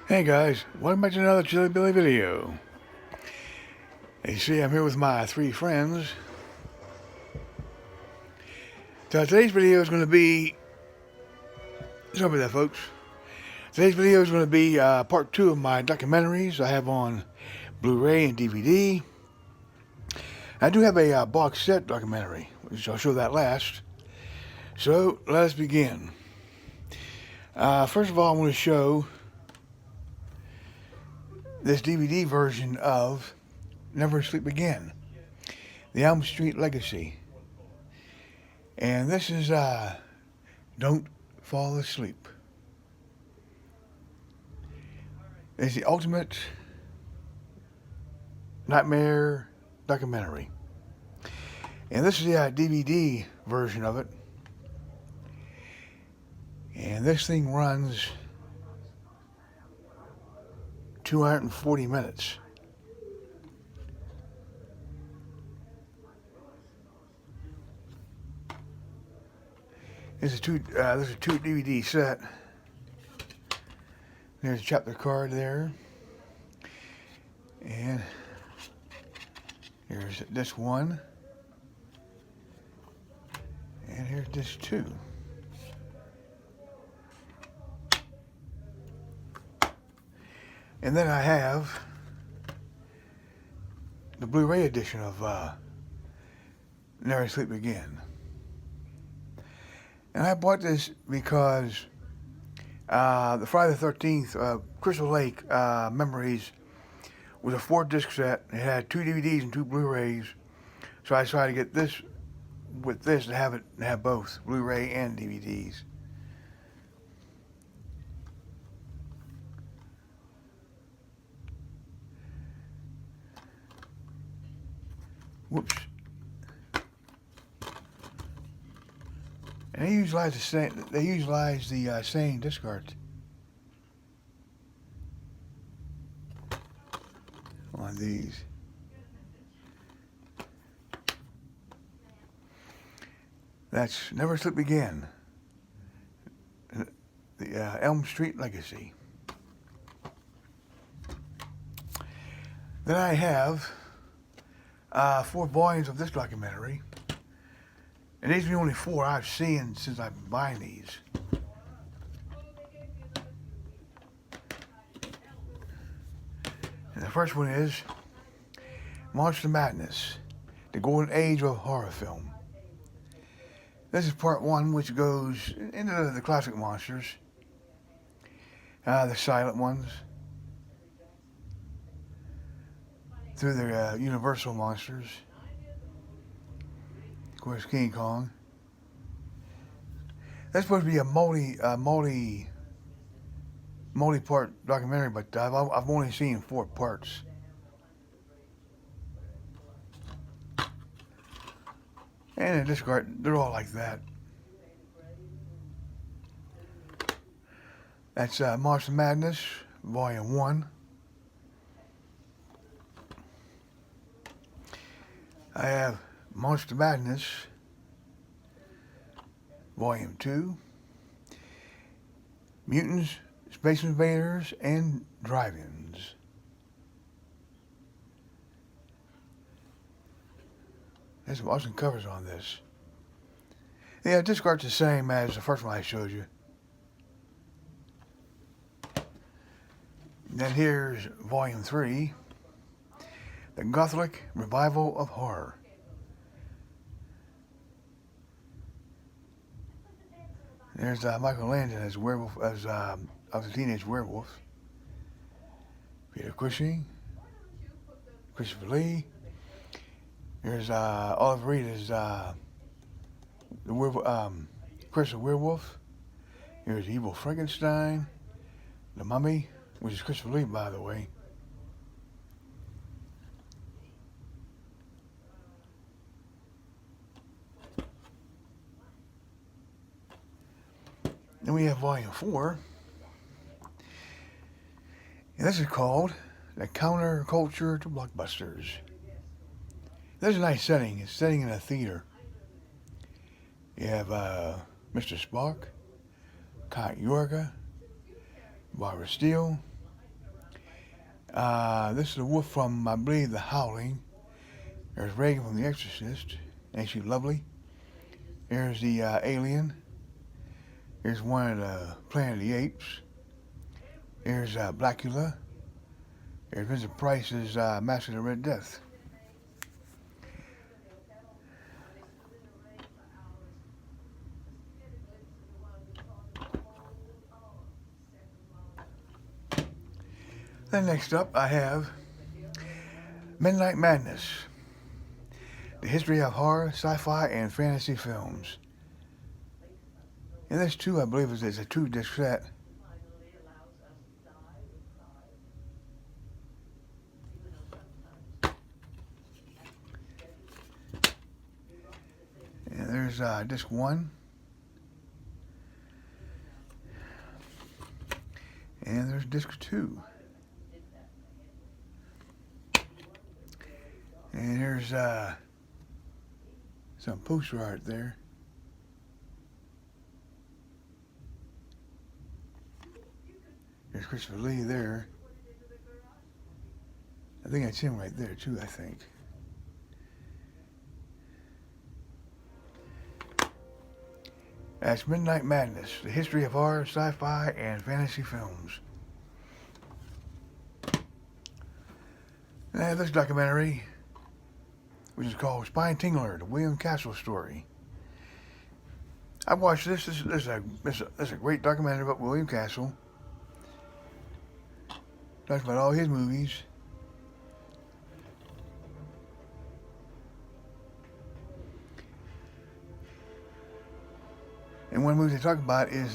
Hey guys, welcome back to another Chili Billy video. As you see, I'm here with my three friends. So today's video is going to be, sorry about that folks. Today's video is going to be part 2 of my documentaries I have on Blu-ray and DVD. I do have a box set documentary, which I'll show that last. So let's begin. First of all, I want to show this DVD version of Never Sleep Again, the Elm Street Legacy. And this is Don't Fall Asleep. It's the ultimate nightmare documentary. And this is the DVD version of it. And this thing runs 240 minutes. This is a two DVD set. There's a chapter card there. And here's disc 1. And here's disc 2. And then I have the Blu-ray edition of Never Sleep Again. And I bought this because the Friday the 13th Crystal Lake Memories was a 4-disc set. It had 2 DVDs and 2 Blu-rays. So I decided to get this with this to have both Blu-ray and DVDs. Whoops. And they utilize the same discards on these. That's Never Sleep Again, the Elm Street Legacy. Then I have 4 volumes of this documentary. And these are the only 4 I've seen since I've been buying these. And the first one is Monster Madness, the Golden Age of Horror Film. This is part 1, which goes into the classic monsters, the silent ones, through the Universal monsters. Of course, King Kong. That's supposed to be a multi-part documentary, but I've only seen 4 parts. And in this card, they're all like that. That's Monster Madness, Volume 1. I have Monster Madness, Volume 2, Mutants, Space Invaders, and Drive-Ins. There's some awesome covers on this. Yeah, this card's the same as the first one I showed you. And then here's Volume 3, The Gothic Revival of Horror. There's Michael Landon as werewolf, as the teenage werewolf. Peter Cushing, Christopher Lee. There's Oliver Reed as the werewolf, Chris the Werewolf. Here's Evil Frankenstein, the Mummy, which is Christopher Lee, by the way. Then we have Volume 4. And this is called The Counterculture to Blockbusters. This is a nice setting. It's setting in a theater. You have Mr. Spock, Count Yorga, Barbara Steele, This is a wolf from, I believe, The Howling. There's Reagan from The Exorcist. Ain't she lovely? Here's the alien. Here's one of the Planet of the Apes. Here's Blackula. Here's Vincent Price's Master of the Red Death. Then next up I have Midnight Madness. The history of horror, sci-fi, and fantasy films. And this too, I believe, is a 2-disc set. And there's disc 1. And there's disc 2. And here's some poster art there. There's Christopher Lee there. I think that's him right there too, I think. That's Midnight Madness, the history of horror, sci-fi, and fantasy films. And I have this documentary, which is called Spine Tingler, the William Castle story. I watched this. This is a great documentary about William Castle. Talks about all his movies. And one movie they talk about is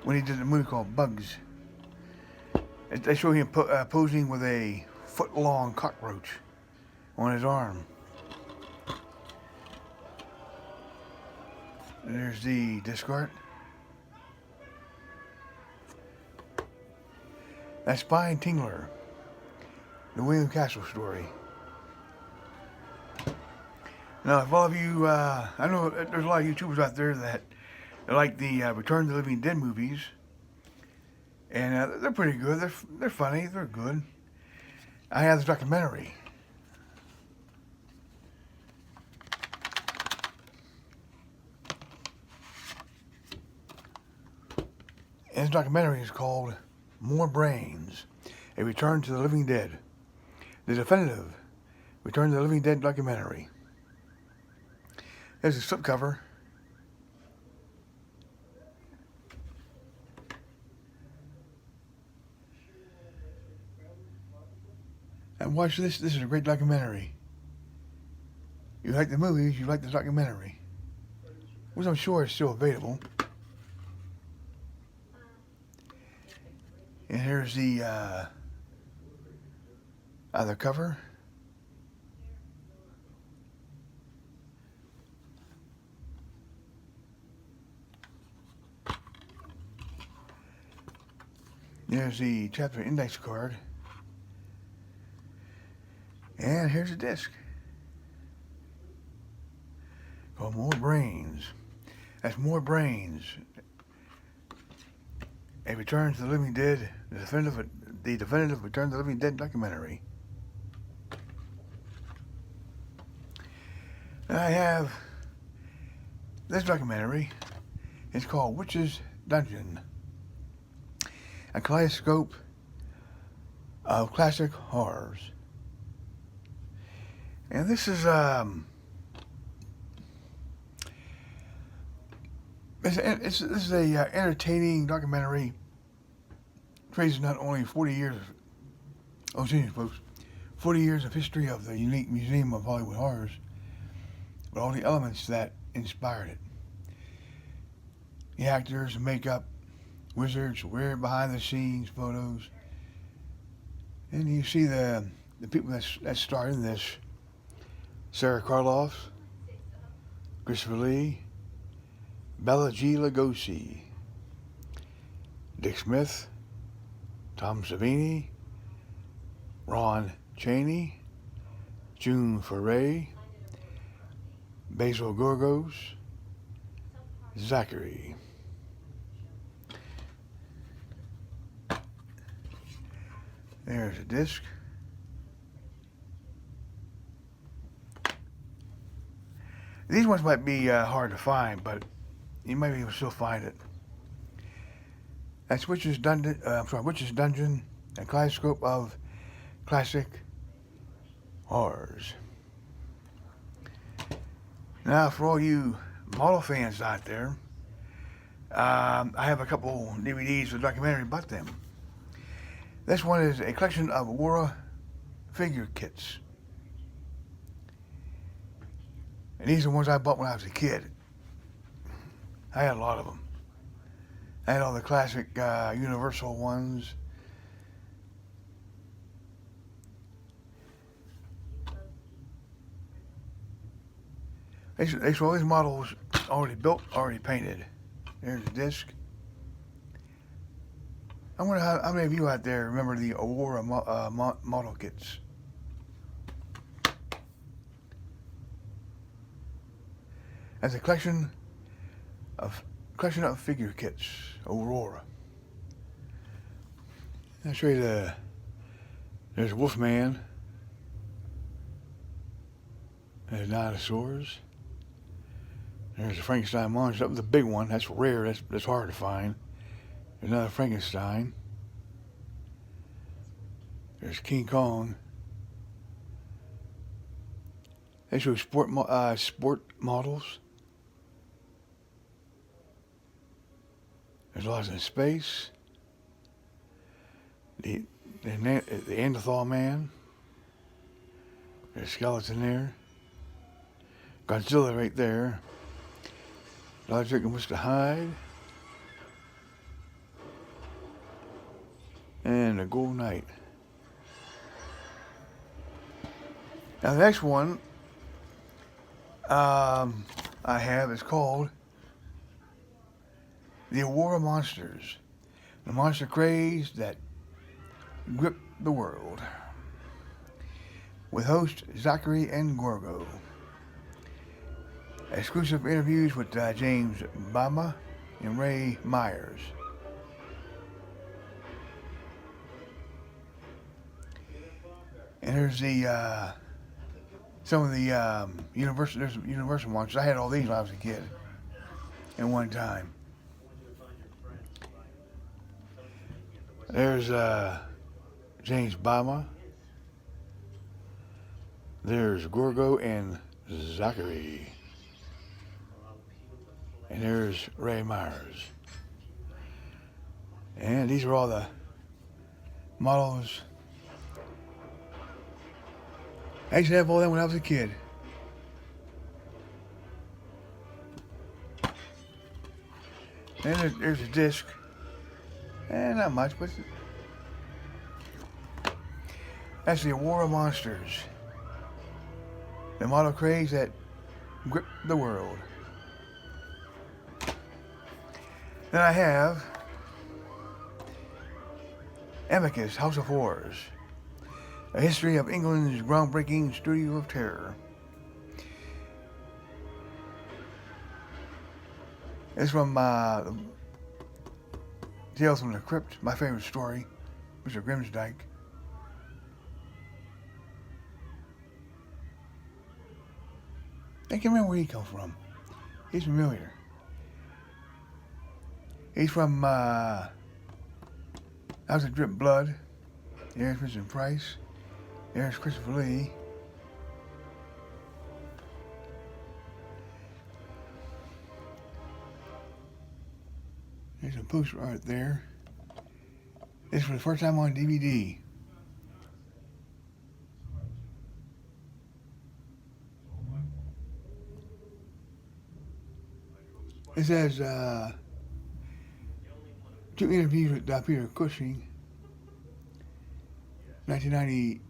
when he did a movie called Bugs. They show him posing with a foot-long cockroach on his arm. And there's the disc art. That's Spine Tingler, the William Castle story. Now, if all of you, I know there's a lot of YouTubers out there that like the Return of the Living Dead movies, and they're pretty good. They're funny. They're good. I have this documentary. And this documentary is called More Brains, A Return to the Living Dead. The definitive Return to the Living Dead documentary. There's a slipcover. And watch this. This is a great documentary. You like the movies, you like the documentary. Which I'm sure is still available. And here's the other cover. There's the chapter index card. And here's a disc. Called More Brains. That's More Brains. A Return to the Living Dead, the definitive Return to the Living Dead documentary. And I have this documentary. It's called Witch's Dungeon. A kaleidoscope of classic horrors. And this is this is a entertaining documentary. Traces not only 40 years, 40 years of history of the unique Museum of Hollywood Horrors, but all the elements that inspired it. The actors, makeup, wizards, weird behind-the-scenes photos, and you see the people that starred in this: Sarah Karloff, Christopher Lee, Bela G. Lugosi, Dick Smith, Tom Savini, Ron Chaney, June Foray, Basil Gorgos, Zachary. There's a disc. These ones might be hard to find, but you might be able to still find it. That's Witch's Dungeon, a kaleidoscope of classic horrors. Now, for all you model fans out there, I have a couple DVDs with documentary about them. This one is a collection of Aurora figure kits. And these are the ones I bought when I was a kid. I had a lot of them. I had all the classic Universal ones. They saw these models already built, already painted. There's the disc. I wonder how many of you out there remember the Aurora model kits. As a collection of figure kits, Aurora. I'll show you there's Wolfman. There's dinosaurs. There's a Frankenstein monster. That was the big one. That's rare. That's hard to find. There's another Frankenstein. There's King Kong. They show sport models. There's lots in space. The Neanderthal man. There's a skeleton there. Godzilla right there. Logic and Mr. Hyde. And the Gold Knight. Now the next one I have is called The Aurora Monsters. The monster craze that gripped the world. With hosts Zachary and Gorgo. Exclusive interviews with James Bama and Ray Myers. And there's the some of the Universal ones. I had all these when I was a kid at one time. There's James Bama. There's Gorgo and Zachary. And there's Ray Myers. And these are all the models. I used to have all them when I was a kid. And there's a disc. And not much, but that's the Aurora Monsters. The model craze that gripped the world. Then I have Amicus, House of Horrors. A history of England's groundbreaking studio of terror. It's from Tales from the Crypt, my favorite story, Mr. Grimsdyke. I can't remember where he comes from. He's familiar. He's from House of Drip Blood. There's Mr. Price. There's Christopher Lee. There's a poster art there. This was the first time on DVD. It says 2 interviews with Peter Cushing, 1980,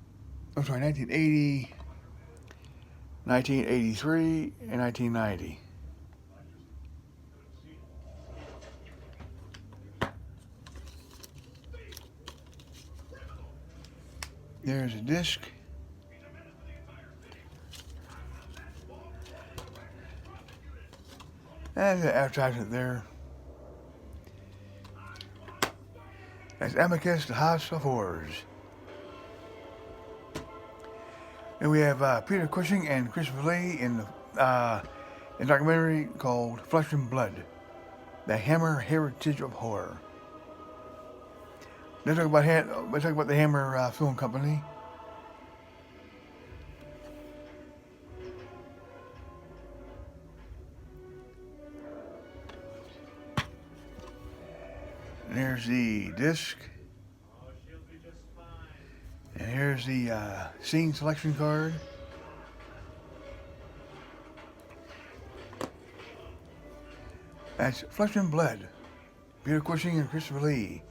1983, and 1990. There's a disc. And the advertisement there. That's Amicus, the House of Horrors. And we have Peter Cushing and Christopher Lee in a documentary called Flesh and Blood, The Hammer Heritage of Horror. They talk about the Hammer Film Company. And here's the disc. And here's the scene selection card. That's Flesh and Blood, Peter Cushing and Christopher Lee.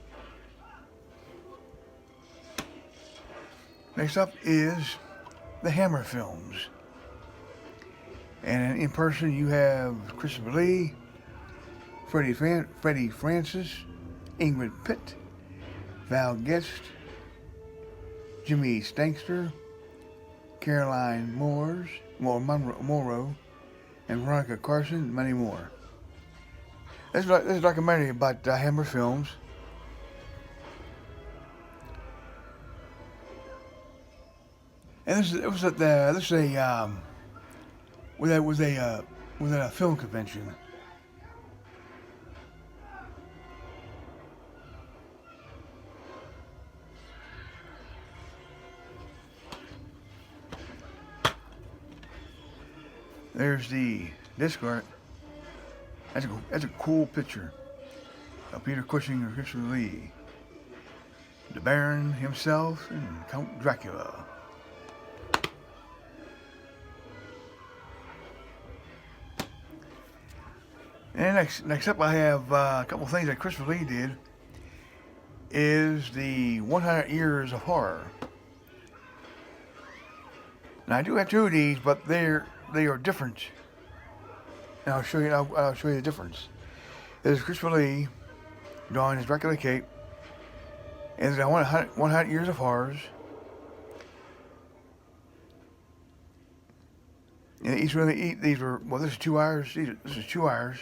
Next up is the Hammer films. And in person you have Christopher Lee, Freddie Francis, Ingrid Pitt, Val Guest, Jimmy Stankster, Caroline Monroe, and Veronica Carson, and many more. This is a documentary about Hammer films. And this was at a film convention. There's the disc art. That's a cool picture of Peter Cushing and Christopher Lee, the Baron himself, and Count Dracula. And next up, I have a couple things that Christopher Lee did. Is the 100 Years of Horror. Now I do have two of these, but they are different. And I'll show you the difference. This is Christopher Lee drawing his Dracula cape. And it's 100 Years of Horrors. And each one of these were, well, this is 2 hours. This is 2 hours,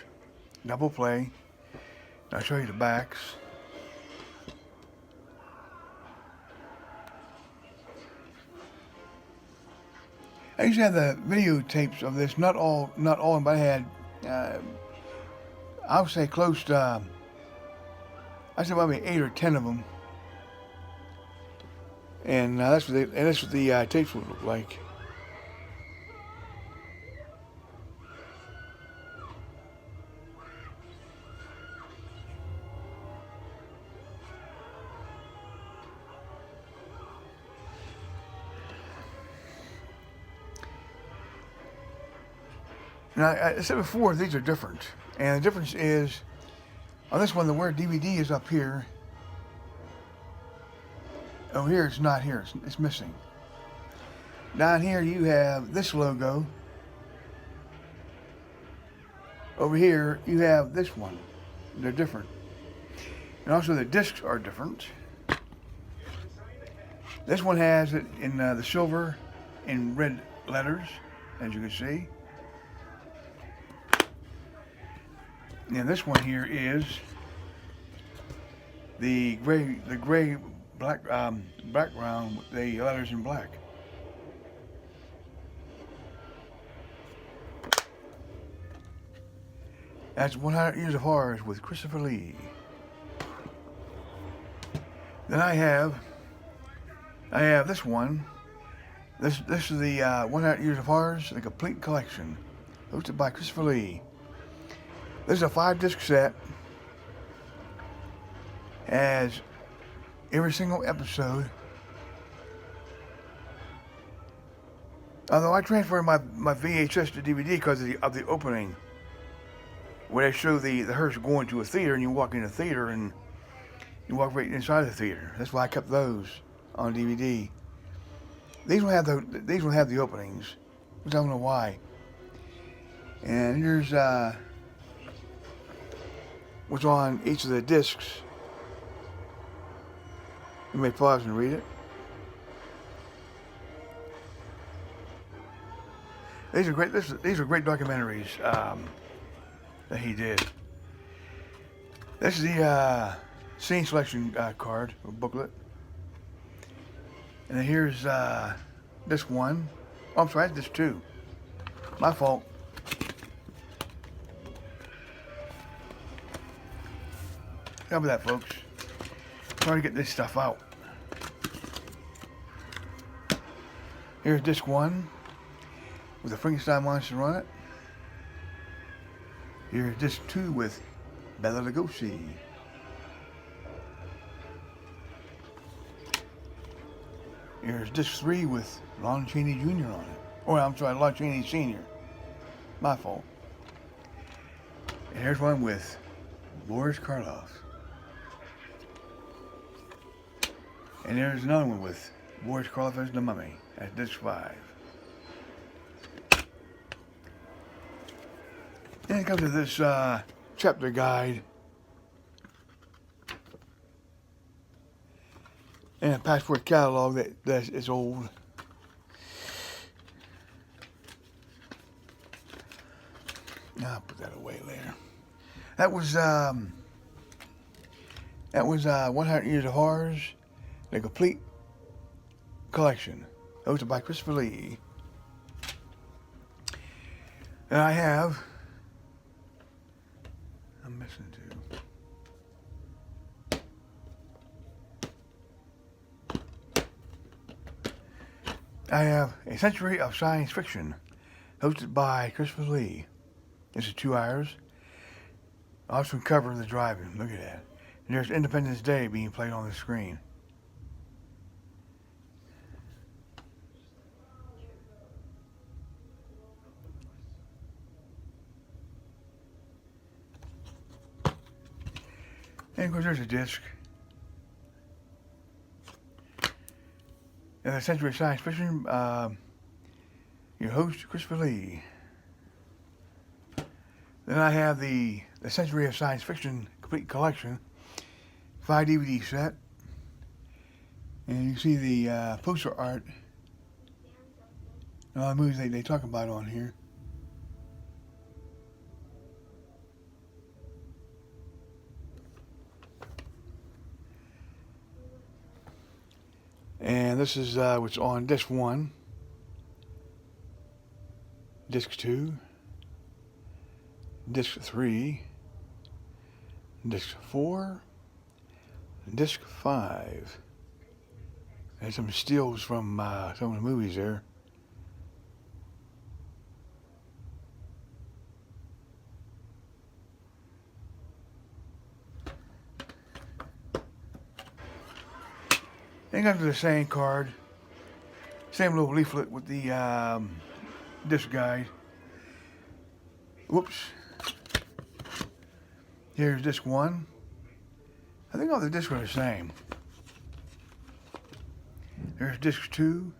double play. And I'll show you the backs. I used to have the videotapes of this, not all, but I had, I would say close to, I'd say probably 8 or 10 of them. And that's what the tapes would look like. Now, I said before, these are different. And the difference is, on this one, the word DVD is up here. Over here, it's not here. It's missing. Down here, you have this logo. Over here, you have this one. They're different. And also, the discs are different. This one has it in the silver in red letters, as you can see. And this one here is the gray black background with the letters in black. That's 100 Years of Horrors with Christopher Lee. Then I have this one. This is the 100 Years of Horrors, the complete collection, hosted by Christopher Lee. This is a 5-disc set. Has every single episode. Although I transferred my VHS to DVD because of the opening, where they show the hearse going to a theater, and you walk in the theater and you walk right inside the theater. That's why I kept those on DVD. These will have the openings, which I don't know why. And here's what's on each of the discs. You may pause and read it. These are great. These are great documentaries that he did. This is the scene selection card or booklet, and then here's disc 1. Oh, I'm sorry, that's disc 2. My fault. How about that, folks? Trying to get this stuff out. Here's disc 1 with the Frankenstein monster on it. Here's disc 2 with Bela Lugosi. Here's disc 3 with Lon Chaney Jr. on it. Oh, I'm sorry, Lon Chaney Sr. My fault. And here's one with Boris Karloff. And there's another one with Boris Karloff as the Mummy. That's disc 5. Then it comes to this chapter guide and a passport catalog that is old. I'll put that away later. That was 100 Years of Horrors, the complete collection, hosted by Christopher Lee. And I have, I'm missing two. I have A Century of Science Fiction, hosted by Christopher Lee. This is 2 hours. Awesome cover of the drive-in. Look at that. And there's Independence Day being played on the screen. And of course there's a disc. And A Century of Science Fiction, your host, Christopher Lee. Then I have the Century of Science Fiction complete collection, 5 DVD set. And you see the poster art and all the movies they talk about on here. And this is what's on disc 1, disc 2, disc 3, disc 4, and disc 5. And some stills from some of the movies there. Then comes the same card, same little leaflet with the disc guide. Whoops. Here's disc 1. I think all the discs are the same. There's disc 2.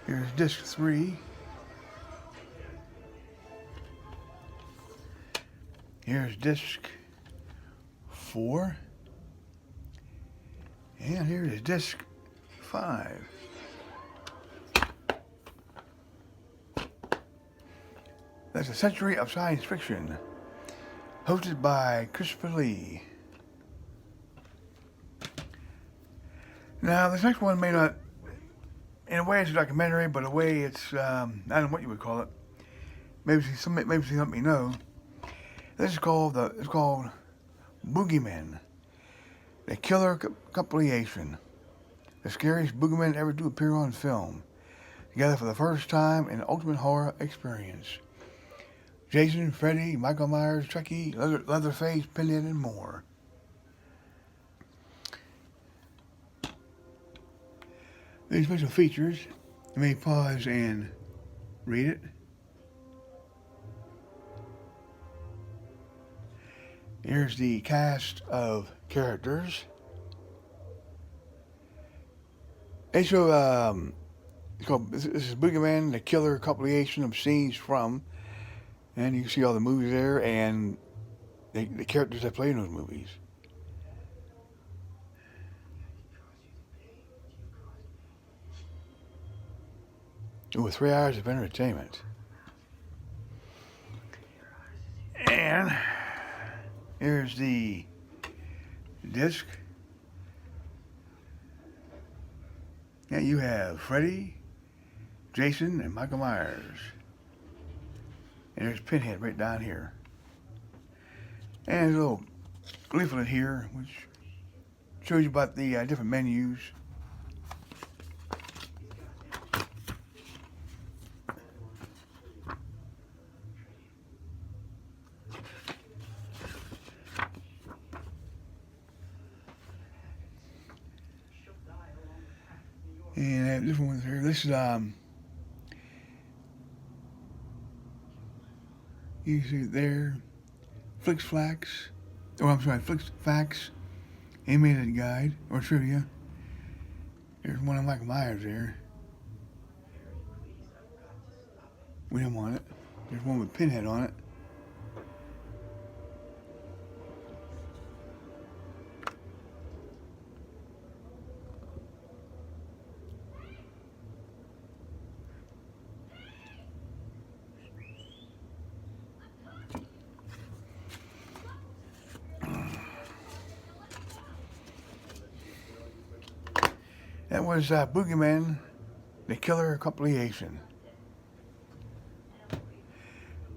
Here's disc 3. Here's disc 4. And here is disc 5. That's A Century of Science Fiction, hosted by Christopher Lee. Now, this next one may not, in a way it's a documentary, but in a way it's, I don't know what you would call it. Maybe something let me know. This is called, it's called Boogeyman, the Killer Compilation. The scariest boogeyman ever to appear on film. Together for the first time in an ultimate horror experience. Jason, Freddy, Michael Myers, Chucky, Leatherface, Pinhead, and more. These special features, you may pause and read it. Here's the cast of characters. They show, this is Boogeyman, the Killer compilation of scenes from, and you can see all the movies there and the characters that play in those movies. With 3 hours of entertainment. And here's the disc. Yeah, you have Freddy, Jason, and Michael Myers. And there's Pinhead right down here. And a little leaflet here, which shows you about the different menus. And I have different ones here. This is you see it there, Flix Flax. Oh, I'm sorry, Flix Facts, animated guide or trivia. There's one of Michael Myers there. We didn't want it. There's one with Pinhead on it. That was Boogeyman, the Killer compilation.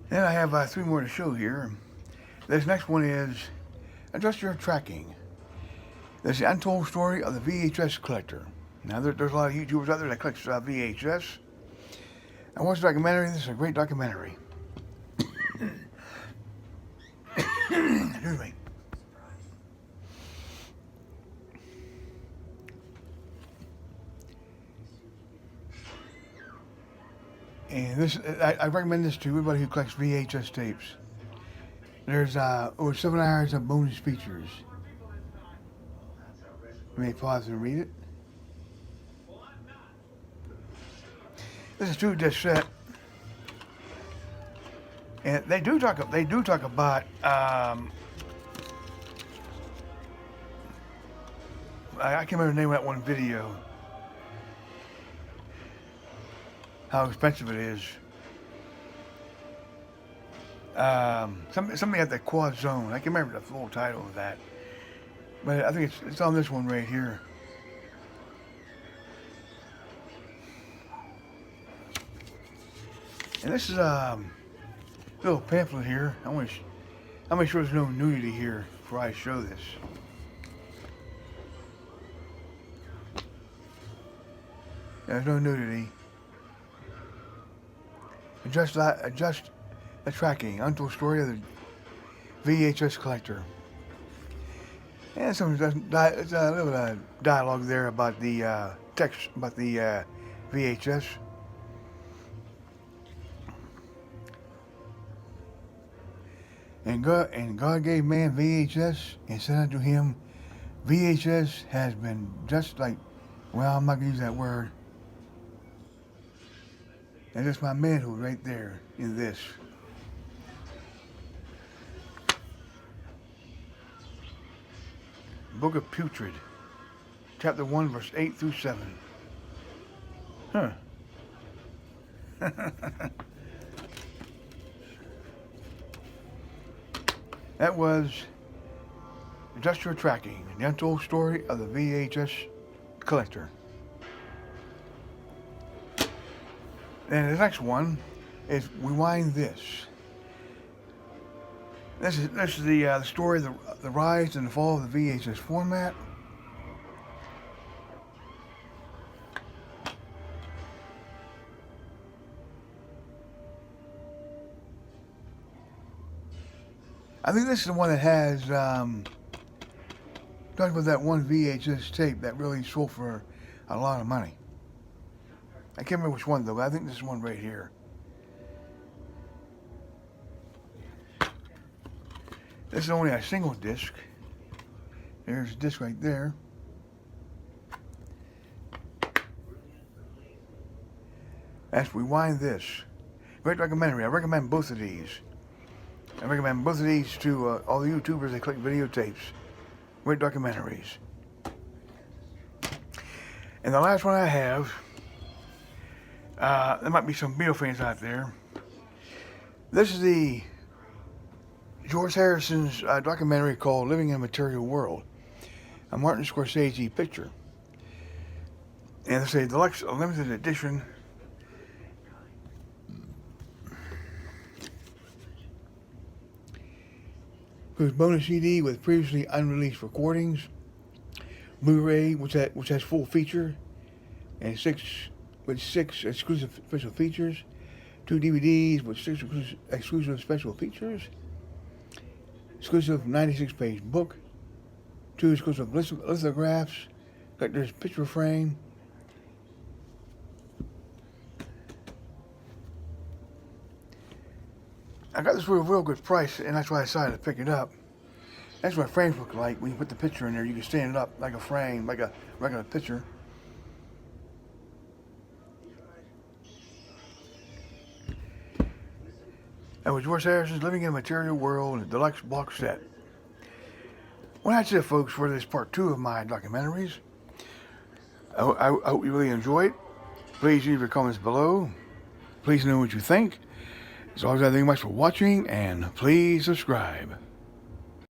Then I have 3 more to show here. This next one is Adjust Your Tracking. This is the untold story of the VHS collector. Now there's a lot of YouTubers out there that collect VHS. I watched the documentary. This is a great documentary. Excuse me. And this, I recommend this to everybody who collects VHS tapes. There's over 7 hours of bonus features. You may pause and read it. This is a 2-disc set, and they do talk about I can't remember the name of that one video. How expensive it is. Somebody got the Quad Zone. I can't remember the full title of that, but I think it's on this one right here. And this is a little pamphlet here. I want to make sure there's no nudity here before I show this. There's no nudity. Adjust the tracking. Untold story of the VHS collector. And it's a little bit of dialogue there about the text about the VHS. And God gave man VHS and said unto him, VHS has been just like, well, I'm not going to use that word. And that's my manhood right there in this. Book of Putrid, chapter 1, verse 8 through 7. Huh. That was Adjust Your Tracking, the untold story of the VHS collector. And the next one is Rewind This. This is the story of the rise and the fall of the VHS format. I think this is the one that has talking about that one VHS tape that really sold for a lot of money. I can't remember which one though, but I think this is one right here. This is only a single disc. There's a disc right there. That's Rewind This. Great documentary. I recommend both of these. I recommend both of these to all the YouTubers that collect videotapes. Great documentaries. And the last one I have, there might be some Beatle fans out there. This is the George Harrison's documentary called Living in a Material World. a Martin Scorsese picture. And they say deluxe limited edition. Includes bonus CD with previously unreleased recordings, Blu-ray, which has full feature, and six exclusive special features, 2 DVDs with 6 exclusive special features, exclusive 96-page book, 2 exclusive lithographs, collector's picture frame. I got this for a real good price, and that's why I decided to pick it up. That's what frames look like. When you put the picture in there, you can stand it up like a frame, like a regular picture. That was George Harrison's Living in a Material World, a deluxe box set. Well, that's it, folks, for this part 2 of my documentaries. I hope you really enjoyed. Please leave your comments below. Please know what you think. As always, I thank you much for watching, and please subscribe.